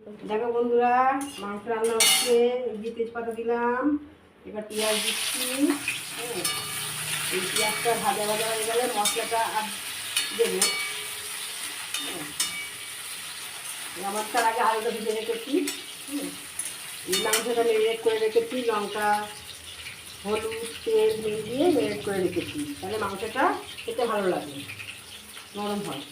দেখো বন্ধুরা, মাংস রান্না হচ্ছে। তেজপাতা দিলাম, এবার পেঁয়াজ দিচ্ছি। এই পেঁয়াজটা ভাজা ভাজা হয়ে গেলে মশলাটা আর দেবো। আমার তার আগে আলুটা ভেজে রেখেছি। এই মাংসটা মেরিনেট করে রেখেছি, লঙ্কা হলুদ তেল নুন দিয়ে মেরিনেট করে রেখেছি। তাহলে মাংসটা খেতে ভালো লাগে, নরম হয়।